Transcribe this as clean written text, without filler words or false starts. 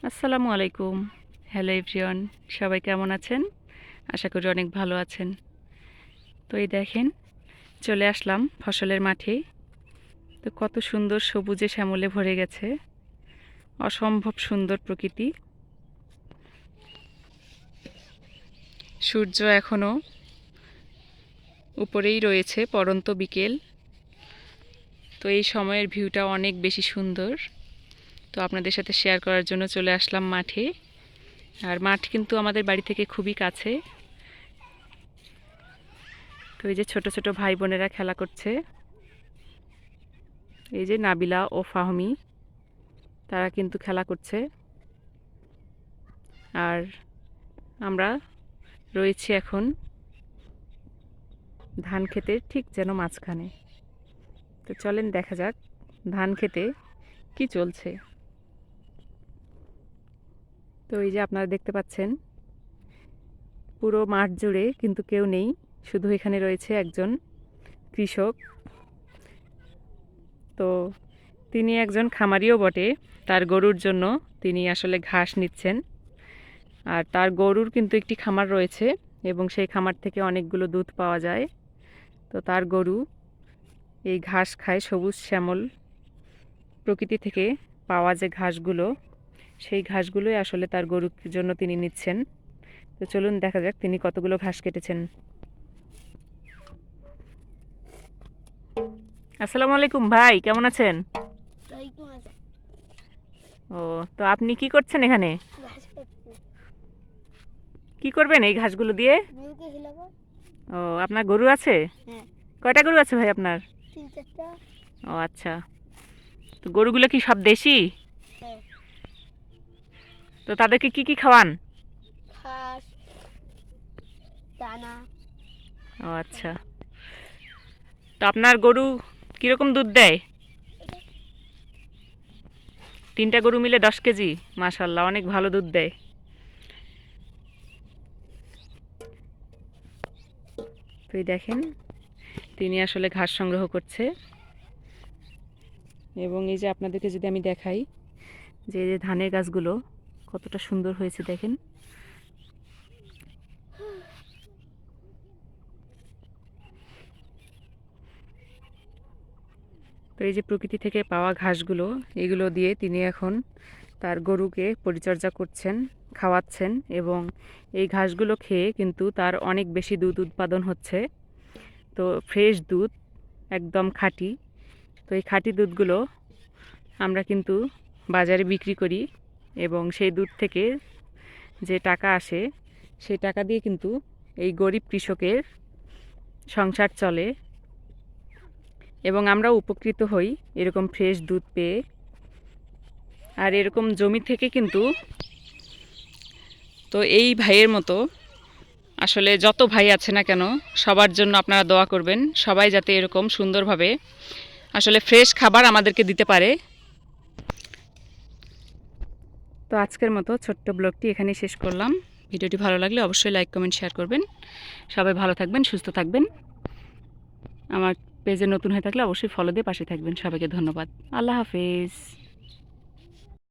আসসালামু আলাইকুম। Hello everyone, সবাই কেমন আছেন? আশা করি অনেক ভালো আছেন। তো এই দেখেন, চলে আসলাম ফসলের মাঠে। তো কত সুন্দর সবুজে শ্যামলে ভরে গেছে, অসম্ভব সুন্দর প্রকৃতি। সূর্য এখনো উপরেই রয়েছে, পড়ন্ত বিকেল। তো এই সময়ের ভিউটা অনেক বেশি সুন্দর। তো আপনাদের সাথে শেয়ার করার জন্য চলে আসলাম মাঠে। আর মাঠ কিন্তু আমাদের বাড়ি থেকে খুবই কাছে। তো এই যে ছোট ছোট ভাই বোনেরা খেলা করছে, এই যে নাবিলা ও ফাহমি, তারা কিন্তু খেলা করছে। আর আমরা রয়েছি এখন ধান ক্ষেতের ঠিক যেন মাঝখানে। তো চলেন দেখা যাক ধান ক্ষেতে কি চলছে। তো এই যে আপনারা দেখতে পাচ্ছেন, পুরো মাঠ জুড়ে কিন্তু কেউ নেই, শুধু এখানে রয়েছে একজন কৃষক। তো তিনি একজন খামারিও বটে। তার গরুর জন্য তিনি আসলে ঘাস নিচ্ছেন। আর তার গরুর কিন্তু একটি খামার রয়েছে এবং সেই খামার থেকে অনেকগুলো দুধ পাওয়া যায়। তো তার গরু এই ঘাস খায়, সবুজ শ্যামল প্রকৃতি থেকে পাওয়া যে ঘাসগুলো, সেই ঘাসগুলোই আসলে তার গরুর জন্য তিনি নিচ্ছেন। তো চলুন দেখা যাক তিনি কতগুলো ঘাস কেটেছেন। আসসালামু আলাইকুম ভাই, কেমন আছেন? ও, তো আপনি কি করছেন এখানে? কি করবেন এই ঘাসগুলো দিয়ে? ও, আপনার গরু আছে? কয়টা গরু আছে ভাই আপনার? ও আচ্ছা, তো গরুগুলো কি সব দেশি? তো তাদেরকে কি কি খাওয়ান? ও আচ্ছা, তো আপনার গরু কিরকম দুধ দেয়? 3টা গরু মিলে 10 কেজি? মাশাল্লাহ, অনেক ভালো দুধ দেয়। তো এই দেখেন, তিনি আসলে ঘাস সংগ্রহ করছে। এবং এই যে আপনাদেরকে যদি আমি দেখাই যে এই যে ধানের গাছগুলো কতটা সুন্দর হয়েছে দেখেন। তো এই যে প্রকৃতি থেকে পাওয়া ঘাসগুলো, এগুলো দিয়ে তিনি এখন তার গরুকে পরিচর্যা করছেন, খাওয়াচ্ছেন। এবং এই ঘাসগুলো খেয়ে কিন্তু তার অনেক বেশি দুধ উৎপাদন হচ্ছে। তো ফ্রেশ দুধ, একদম খাঁটি। তো এই খাঁটি দুধগুলো আমরা কিন্তু বাজারে বিক্রি করি এবং সেই দুধ থেকে যে টাকা আসে, সেই টাকা দিয়ে কিন্তু এই গরিব কৃষকের সংসার চলে এবং আমরাও উপকৃত হই এরকম ফ্রেশ দুধ পেয়ে। আর এরকম জমি থেকে কিন্তু, তো এই ভাইয়ের মতো আসলে যত ভাই আছে না কেন, সবার জন্য আপনারা দোয়া করবেন, সবাই যাতে এরকম সুন্দরভাবে আসলে ফ্রেশ খাবার আমাদেরকে দিতে পারে। তো আজকের মতো ছোট্ট ব্লগটি এখানেই শেষ করলাম। ভিডিওটি ভালো লাগলে অবশ্যই লাইক কমেন্ট শেয়ার করবেন। সবাই ভালো থাকবেন, সুস্থ থাকবেন। আমার পেজে নতুন হয়ে থাকলে অবশ্যই ফলো দিয়ে পাশে থাকবেন। সবাইকে ধন্যবাদ। আল্লাহ হাফেজ।